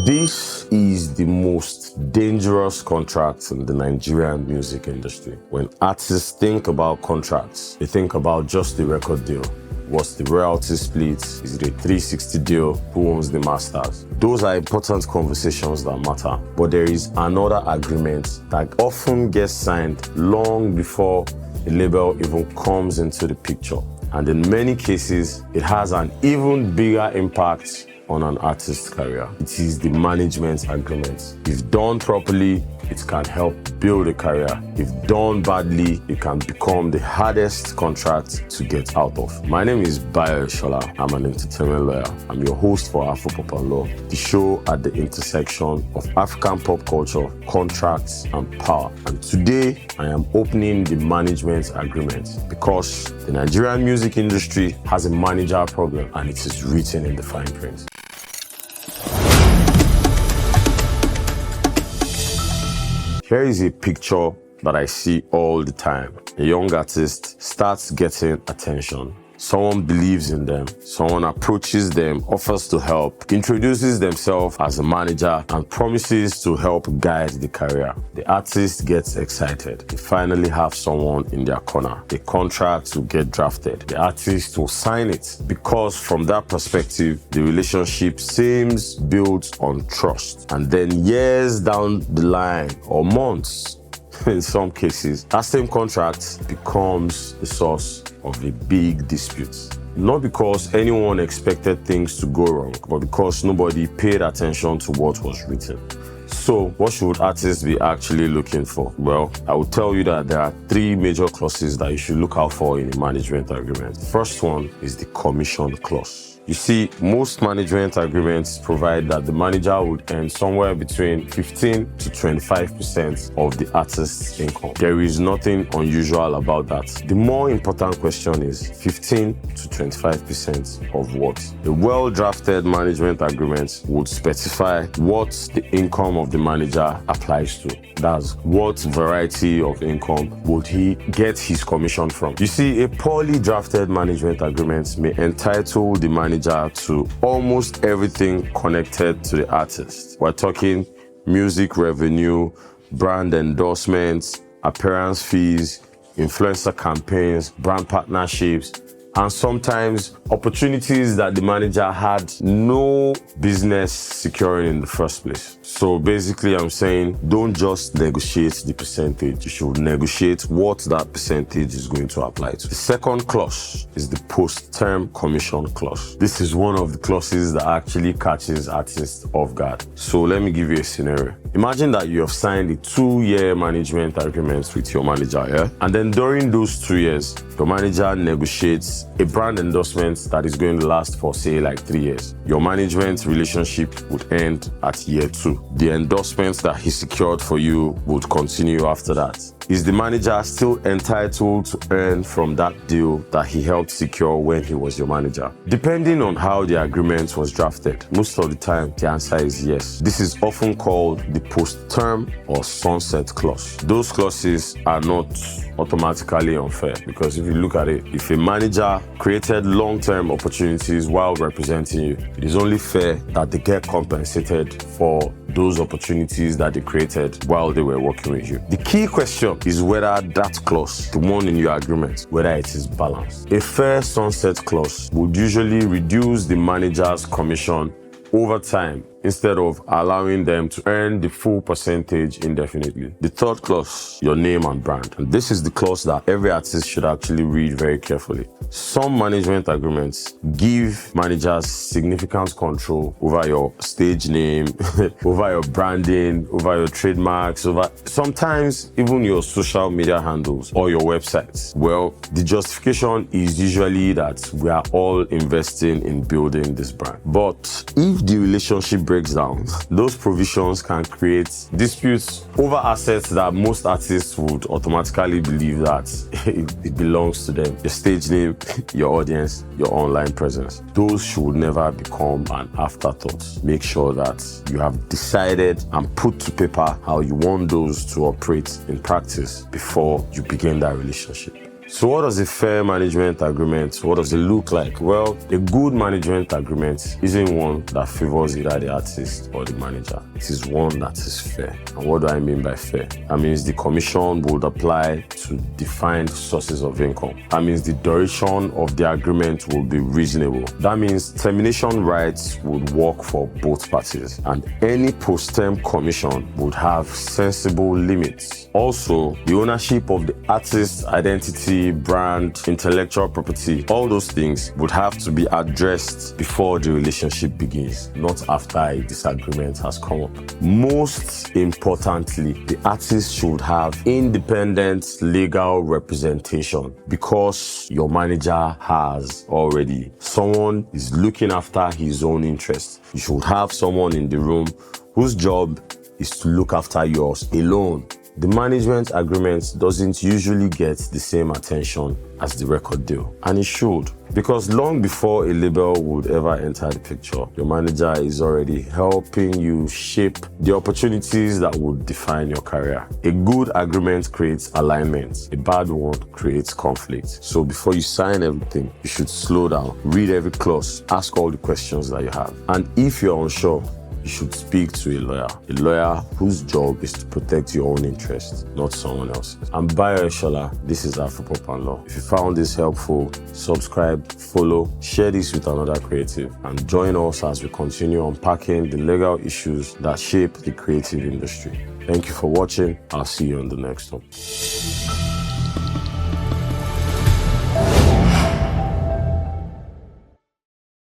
This is the most dangerous contract in the Nigerian music industry. When artists think about contracts, they think about just the record deal. What's the royalty split? Is it a 360 deal? Who owns the masters? Those are important conversations that matter. But there is another agreement that often gets signed long before a label even comes into the picture. And in many cases, it has an even bigger impact on an artist's career. It is the management agreement. If done properly, it can help build a career. If done badly, it can become the hardest contract to get out of. My name is Bayo Ishola. I'm an entertainment lawyer. I'm your host for AfroPop Law, the show at the intersection of African pop culture, contracts, and power. And today, I am opening the management agreement because the Nigerian music industry has a manager problem and it is written in the fine print. Here is a picture that I see all the time. A young artist starts getting attention. Someone believes in them. Someone approaches them, offers to help, introduces themselves as a manager, and promises to help guide the career. The artist gets excited. They finally have someone in their corner. The contract will get drafted. The artist will sign it because from that perspective, the relationship seems built on trust. And then years down the line, or months, in some cases, that same contract becomes the source of a big dispute. Not because anyone expected things to go wrong, but because nobody paid attention to what was written. So, what should artists be actually looking for? Well, I will tell you that there are three major clauses that you should look out for in a management agreement. The first one is the commission clause. You see, most management agreements provide that the manager would earn somewhere between 15 to 25% of the artist's income. There is nothing unusual about that. The more important question is 15 to 25% of what? A well-drafted management agreement would specify what the income of the manager applies to. That's what variety of income would he get his commission from. You see, a poorly drafted management agreement may entitle the manager to almost everything connected to the artist. We're talking music revenue, brand endorsements, appearance fees, influencer campaigns, brand partnerships, and sometimes opportunities that the manager had no business securing in the first place. So basically, I'm saying don't just negotiate the percentage. You should negotiate what that percentage is going to apply to. The second clause is the post-term commission clause. This is one of the clauses that actually catches artists off guard. So let me give you a scenario. Imagine that you have signed a 2-year management agreement with your manager, yeah? And then during those 2 years, your manager negotiates a brand endorsement that is going to last for, say, like 3 years. Your management relationship would end at year 2. The endorsements that he secured for you would continue after that. Is the manager still entitled to earn from that deal that he helped secure when he was your manager? Depending on how the agreement was drafted, most of the time the answer is yes. This is often called the post-term or sunset clause. Those clauses are not automatically unfair because if you look at it, if a manager created long-term opportunities while representing you, it is only fair that they get compensated for those opportunities that they created while they were working with you. The key question is whether that clause, the one in your agreement, whether it is balanced. A fair sunset clause would usually reduce the manager's commission over time instead of allowing them to earn the full percentage indefinitely. The third clause, your name and brand. And this is the clause that every artist should actually read very carefully. Some management agreements give managers significant control over your stage name, over your branding, over your trademarks, over sometimes even your social media handles or your websites. Well, the justification is usually that we are all investing in building this brand. But if the relationship breaks down, those provisions can create disputes over assets that most artists would automatically believe that it belongs to them. Your stage name, your audience, your online presence. Those should never become an afterthought. Make sure that you have decided and put to paper how you want those to operate in practice before you begin that relationship. So what does a fair management agreement, what does it look like? Well, a good management agreement isn't one that favors either the artist or the manager. It is one that is fair. And what do I mean by fair? That means the commission would apply to defined sources of income. That means the duration of the agreement will be reasonable. That means termination rights would work for both parties, and any post-term commission would have sensible limits. Also, the ownership of the artist's identity, brand, intellectual property, all those things would have to be addressed before the relationship begins, not after a disagreement has come up. Most importantly, the artist should have independent legal representation, because your manager has already. Someone is looking after his own interests. You should have someone in the room whose job is to look after yours alone. The management agreement doesn't usually get the same attention as the record deal, and it should, because long before a label would ever enter the picture, your manager is already helping you shape the opportunities that would define your career. A good agreement creates alignment. A bad one creates conflict. So before you sign everything, you should slow down, read every clause, ask all the questions that you have. And if you're unsure, you should speak to a lawyer whose job is to protect your own interests, not someone else's. I'm Bayo Ishola. This is AfroPop Law. If you found this helpful, subscribe, follow, share this with another creative, and join us as we continue unpacking the legal issues that shape the creative industry. Thank you for watching. I'll see you on the next one.